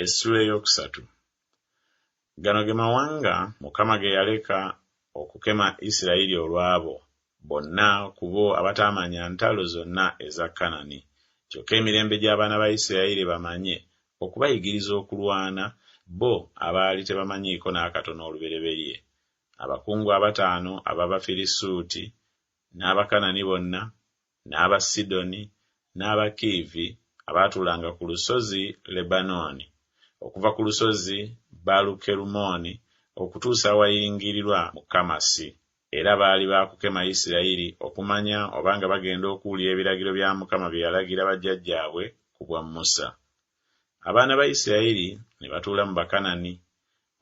Essula eyokusatu. Gano ge mawanga Mukama ge yaleka okukema Isirayiri olwabo bonna kubo abatamanya ntalo zonna eza Kanani. Kyokka emirembe gy'abaana ba Isirayiri bamanye okubayigiriza okulwana bo abaali tebamanyiiko n'akatono olubereberye. Abakungu abataano ab'Abafirisuuti n'Abakanani bonna n'Abasidoni n'Abakiivi abaatuulanga ku lusozi Lebanooni okuva ku lusozi Baalukerumoni okutuusa awayingirirwa mu Kamasi, era baali baakukema Isirayiri okumanya obanga bagenda okuwulira ebiragiro bya Mukama bye yalagira bajjajjaabwe ku bwa Musa. Abaana ba Isirayiri ne batuula mu Bakanani,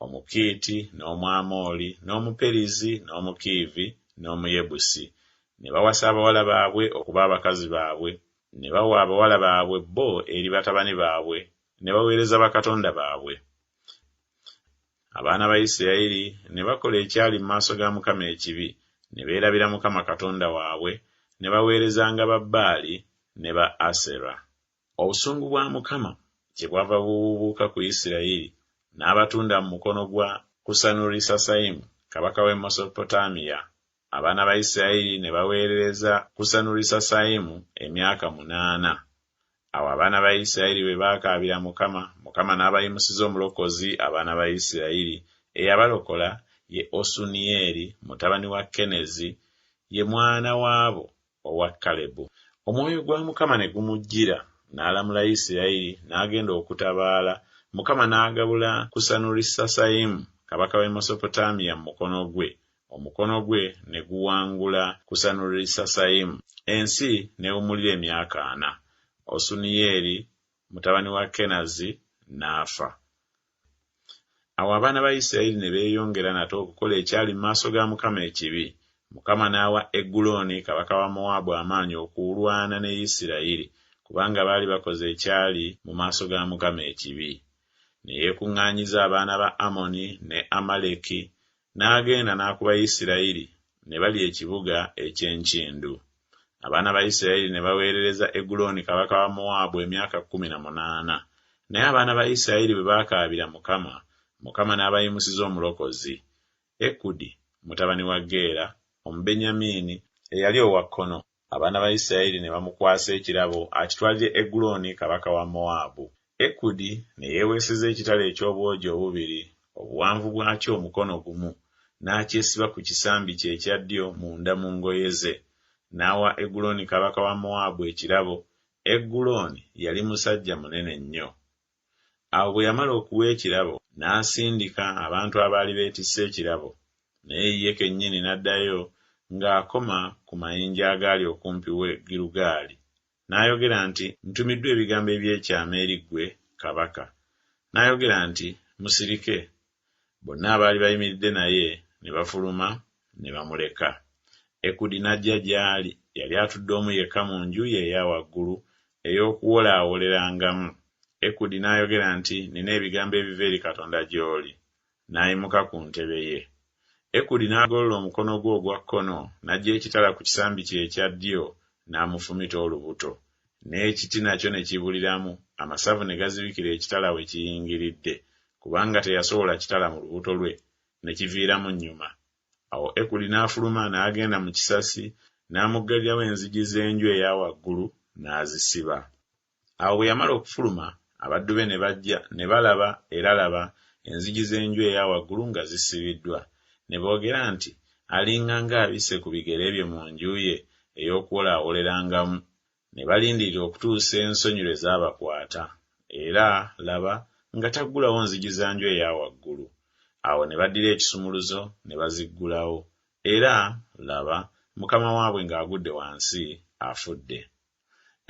Omukiiti n'Omwamoli n'Omuperizi n'Omukiivi n'Omuyebusi, ne bawasa abawala baabwe okuba abakazi baabwe, ne bawa abawala baabwe bo eri batabani baabwe, ne baweereza bakatonda baabwe. Abaana ba Isirayiri ne bakola ekyali mu maaso ga Mukama ekibi, ne beerabira Mukama Katonda waabwe, ne baweerezanga Babaali ne ba Asera. Obusungu bwa Mukama kyebwava bubuubuuka ku Isirayiri, n'abatunda mu mukono gwa Kusanurisasaimu kabaka w'e Mesopotamiya. Abaana ba Isirayiri ne baweerereza Kusanurisasaimu emyaka 8. Awo abaana ba Isirayiri bwe baakaabira Mukama, Mukama n'abayimusiza omulokozi abaana ba Isirayiri, eyabalokola ye Osuniyeri mutabani wa Kenezi, ye mwana waabo owa Kalebu. Omwoyo gwa Mukama ne gumujjira, n'alamula Isirayiri n'agenda okutabaala. Mukama n'agabula Kusanurisasaimu kabaka w'e Mesopotamiya mu mukono gwe. Omukono gwe ne guwangula Kusanurisasaimu, ensi n'ewumulira emyaka 4. Osuniyeri mutabani wa Kenazi n'afa. Awo abaana ba Isirayiri ne beeyongera nate okukola ekyali mu maaso ga Mukama ekibi. Mukama n'awa Eguloni kabaka wa Mowaabu amaanyi okulwana ne Isirayiri, kubanga baali bakoze ekyali mu maaso ga Mukama ekibi. Ne yeekuŋŋaanyiza abaana ba Amoni ne Amaleki, n'agenda n'akuba Isirayiri, ne balya ekibuga eky'enkindu. Abaana ba Isirayiri ne baweerereza Eguloni kabaka wa Mowaabu emyaka 18. Naye abaana ba Isirayiri bwe baakaabira Mukama, Mukama n'abayimusiza omulokozi, Ekudi mutabani wa Geera Omubenyamini eyali owa kkono. Abaana ba Isirayiri ne bamukwasa ekirabo akitwalire Eguloni kabaka wa Mowaabu. Ekudi ne yeeweeseza ekitala eky'obwogi obubiri, obuwanvu bwakyo omukono gumu, n'akyesiba ku kisambi kye ekya ddyo munda mu ngoye ze. N'awa Eguloni kabaka wa Mowaabu ekirabo. Eguloni yali musajja munene nnyo. Awo bwe yamala okuwa ekirabo, n'asindika abantu abaali beetisse ekirabo, naye ye kennyini n'addayo ng'akoma ku mayinja agaali okumpi we Girugaali. N'ayogera nti, "Ntumiddwa ebigambo eby'ekyama eri ggwe kabaka." N'ayogera nti, "Musirike." Bonna abaali bayimiridde naye ne bafuluma ne bamuleka. Ekudi n'ajja gy'ali, yali atudde omu yekka mu nju ye eya waggulu ey'okuwolaawolerangamu. Ekudi n'ayogera nti, "Nina ebigambo ebiva eri Katonda gy'oli." N'ayimuka ku ntebe ye. Ekudi n'agolola omukono gwe ogwa kkono, n'aggya ekitala ku kisambi kye ekya ddyo, n'amufumita olubuto. N'ekiti nakyo ne kibuliramu, amasavu ne gazibikira ekitala we kiyingiridde, kubanga teyasobola kitala mu lubuto lwe, ne kiviiramu nnyuma. Awo Ekudi n'afuluma n'agenda mu kisasi, n'amuggalirawo enzigi z'enju eya waggulu, n'azisiba. Awo bwe yamala okufuluma, abaddu be ne bajja ne balaba, era laba, enzigi z'enju eya waggulu nga zisibiddwa. Ne boogera nti, "Alinga ng'abisse ku bigere bye mu nju ye ey'okuwolaawolerangamu." Ne balindirira okutuusa ensonyi lwe zaabakwata, era laba nga taggulawo nzigi za nju eya waggulu. Awo ne baddira ekisumuluzo ne baziggulawo, era laba, mukama waabwe ng'agudde wansi afudde.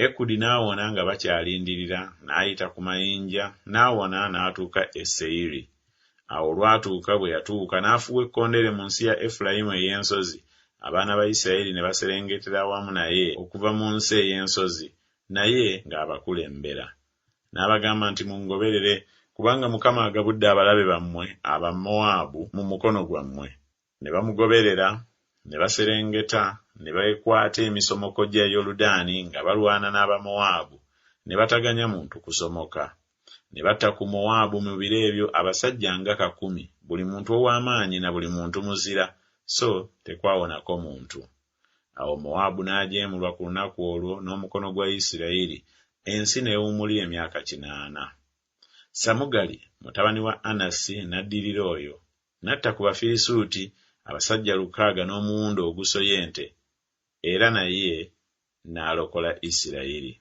Ekudi n'awona nga bakyalindirira, n'ayita ku mayinja, n'awona n'atuuka e Seyiri. Awo olwatuuka bwe yatuuka n'afuuwa ekkondeere mu nsi ya Efulayimu ey'ensozi. Abaana ba Isirayiri ne baserengetera awamu naye okuva mu nsi ey'ensozi, naye ng'abakulembera. N'abagamba nti, "Mungoberere, kubanga Mukama agabudde abalabe bammwe aba Mowaabu mu mukono gwammwe." Ne bamugoberera, ne baserengeta, ne bekwata emisomoko gya Yoludaani nga balwana n'Abamowaabu, ne bataganya muntu kusomoka. ne batta ku Mowaabu mu biro ebyo abasajja nga 100, buli muntu ow'amaanyi na buli muntu muzira, so tekwawonako muntu. Awo Mowaabu n'ajeemulwa ku lunaku olwo n'omukono gwa Isirayiri, ensi n'ewummulira emyaka 80. Samugali mutabani wa Anasi n'addirira oyo, n'atta ku Bafirisuuti abasajja 600 n'omuwundo ogusoya ente, era naye n'alokola Isirayiri.